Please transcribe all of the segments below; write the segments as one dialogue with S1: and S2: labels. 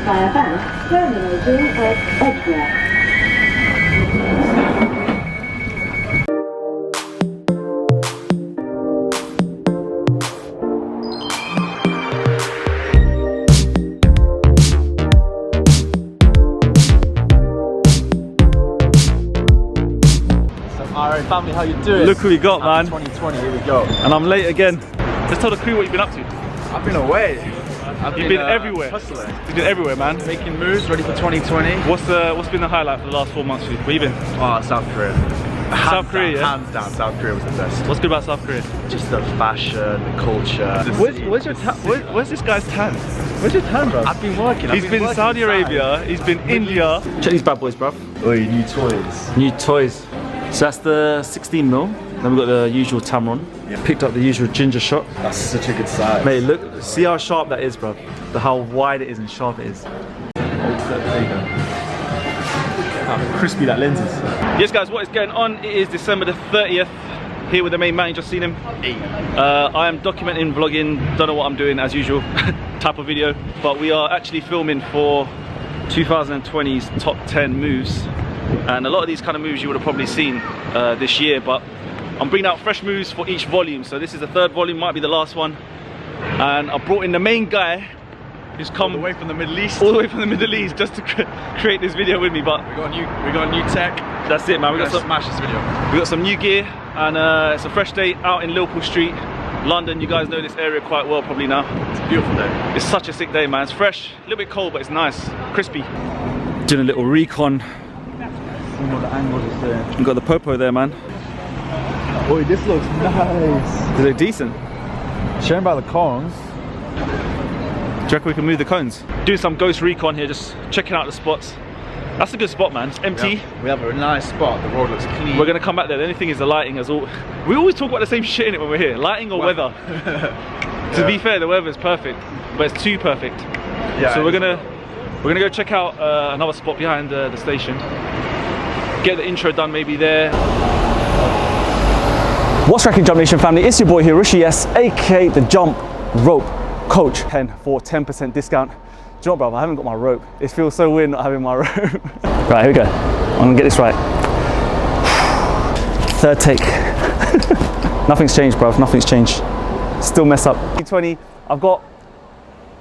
S1: by a bank terminating at Edgware.
S2: Alright family, how you doing?
S3: Look who we got, man.
S2: 2020, here we go.
S3: And I'm late again. Just tell the crew what you've been up to.
S2: I've been away.
S3: You've been everywhere.
S2: Hustling.
S3: You've been everywhere, man.
S2: Making moves, ready for 2020.
S3: What's been the highlight for the last 4 months for you? Where you been?
S2: Oh, South Korea.
S3: South Korea, yeah?
S2: Hands down, South Korea was the best.
S3: What's good about South Korea?
S2: Just the fashion, the culture.
S3: Where's this guy's tan? Where's your tan, bro?
S2: I've been working.
S3: He's been Saudi Arabia, he's been India.
S4: Check these bad boys, bruv.
S2: Oi, new toys.
S4: New toys. So that's the 16mm. Then we've got the usual Tamron.
S2: Yeah.
S4: Picked up the usual ginger shot.
S2: That's such a good size.
S4: Mate, look, see how sharp that is, bruv. How wide it is and sharp it is.
S2: How crispy that lens is.
S3: Yes guys, what is going on? It is December the 30th. Here with the main man, you just seen him. I am documenting, vlogging, don't know what I'm doing as usual type of video. But we are actually filming for 2020's top 10 moves. And a lot of these kind of moves you would have probably seen this year, but I'm bringing out fresh moves for each volume. So this is the third volume, might be the last one. And I brought in the main guy who's come
S2: all the way from the Middle East.
S3: All the way from the Middle East just to create this video with me. But
S2: we got a new tech.
S3: That's it, man. We got some
S2: smash this video.
S3: We got some new gear, and it's a fresh day out in Liverpool Street, London. You guys know this area quite well probably now.
S2: It's a beautiful day.
S3: It's such a sick day, man. It's fresh, a little bit cold, but it's nice, crispy.
S4: Doing a little recon.
S2: What the angles is there.
S4: We've got the Popo there, man.
S2: Boy, this looks nice.
S4: They look decent.
S2: Sharing by the cones.
S4: Do you reckon we can move the cones?
S3: Doing some ghost recon here, just checking out the spots. That's a good spot, man. It's empty.
S2: Yeah, we have a nice spot. The road looks clean.
S3: We're gonna come back there. The only thing is the lighting is all. We always talk about the same shit in it when we're here. Lighting or weather. To be fair, the weather is perfect, but it's too perfect.
S2: Yeah.
S3: So we're gonna go check out another spot behind the station. Get the intro done maybe there.
S4: What's cracking, Jump Nation family? It's your boy here, Rishi S, aka the Jump Rope Coach 10 for 10% discount. Do you know what, brother? I haven't got my rope. It feels so weird not having my rope. Right, here we go. I'm gonna get this right. Third take. Nothing's changed, bruv. Nothing's changed. Still mess up. 20. I've got.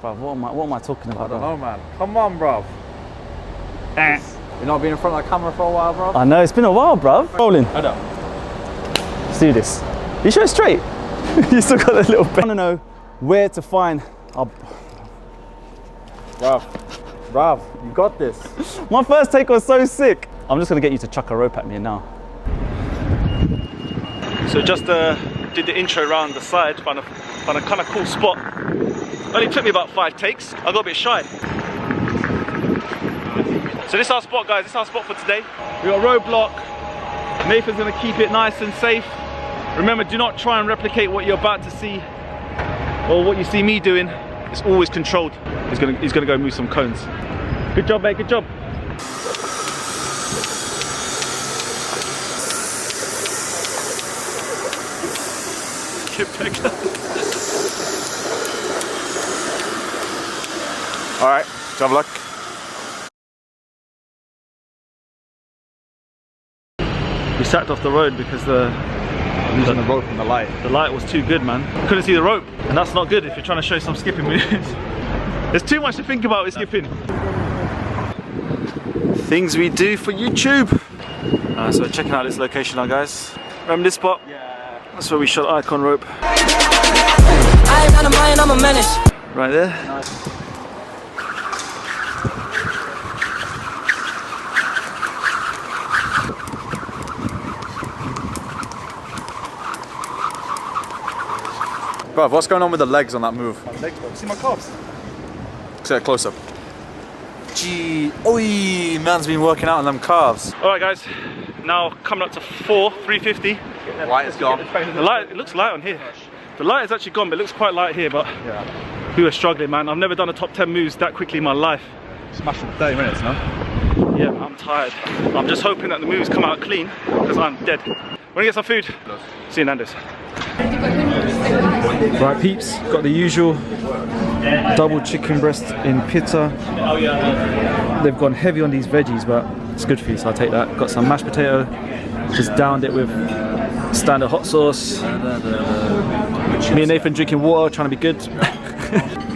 S4: Bruv, what am I talking about?
S2: I don't know, man. Come on, bro. You've not been in front of the camera for a while, bro.
S4: I know, it's been a while, bruv. Rolling.
S2: I know.
S4: Let's do this. You sure it's straight? You still got a little bit. I want to know where to find our...
S2: Bruv, you got this.
S4: My first take was so sick. I'm just gonna get you to chuck a rope at me now.
S3: So just did the intro around the side, found a kind of cool spot. Only took me about 5 takes. I got a bit shy. So this is our spot, guys. This is our spot for today. We got roadblock. Nathan's gonna keep it nice and safe. Remember, do not try and replicate what you're about to see or what you see me doing. It's always controlled. He's gonna go move some cones. Good job, mate. Good job. Get back up.
S2: All right, have luck.
S3: We sacked off the road because
S2: Losing the rope and the light
S3: was too good, man. Couldn't see the rope, and that's not good if you're trying to show some skipping moves. There's too much to think about with skipping.
S4: Things we do for YouTube. So we're checking out this location now, guys. Remember this spot?
S2: Yeah.
S4: That's where we shot Icon rope.
S5: I ain't got a mind, I'm a menace.
S4: Right there.
S2: Nice. Bruv, what's going on with the legs on that move?
S3: My legs, bro. See my calves?
S2: Let's get a close up. Gee, oi, man's been working out on them calves.
S3: All right, guys. Now coming up to 350.
S2: The light is gone.
S3: The light, it looks light on here. The light is actually gone, but it looks quite light here. But
S2: Yeah.
S3: we were struggling, man. I've never done a top 10 moves that quickly in my life.
S2: Smashed in 30 minutes, no?
S3: Yeah, I'm tired. I'm just hoping that the moves come out clean because I'm dead. Wanna get some food? See you, Nando's.
S4: Right, peeps, got the usual
S3: double chicken breast in pita. They've gone heavy on these veggies, but it's good for you, so I'll take that. Got some mashed potato, just downed it with standard hot sauce. Me and Nathan drinking water, trying to be good.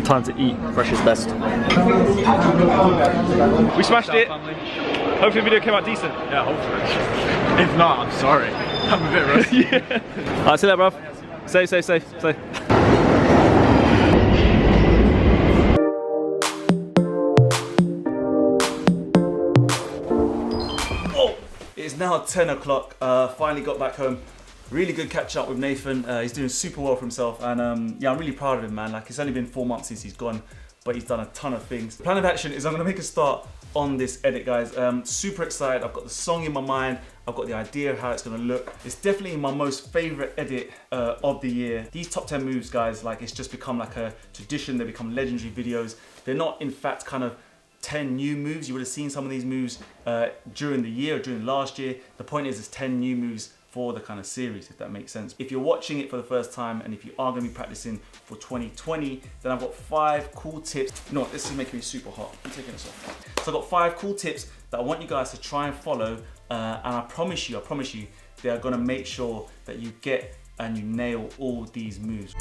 S3: Time to eat.
S2: Fresh is best.
S3: We smashed it. Hopefully the video came out decent.
S2: Yeah, hopefully. If not, I'm sorry. I'm a bit rusty.
S3: Yeah. Alright, see you later, bruv. Safe. It's now 10 o'clock, finally got back home. Really good catch up with Nathan. He's doing super well for himself, and yeah, I'm really proud of him, man. Like, it's only been 4 months since he's gone, but he's done a ton of things. Plan of action is I'm gonna make a start on this edit, guys. Super excited. I've got the song in my mind. I've got the idea of how it's gonna look. It's definitely my most favorite edit of the year. These top 10 moves, guys, like, it's just become like a tradition. They become legendary videos. They're not, in fact, kind of 10 new moves. You would have seen some of these moves during the year or during last year. The point is, it's 10 new moves for the kind of series, if that makes sense. If you're watching it for the first time and if you are gonna be practicing for 2020, then I've got 5 cool tips. You know what, this is making me super hot. I'm taking this off. So I've got 5 cool tips that I want you guys to try and follow, and I promise you, they are gonna make sure that you get and you nail all these moves.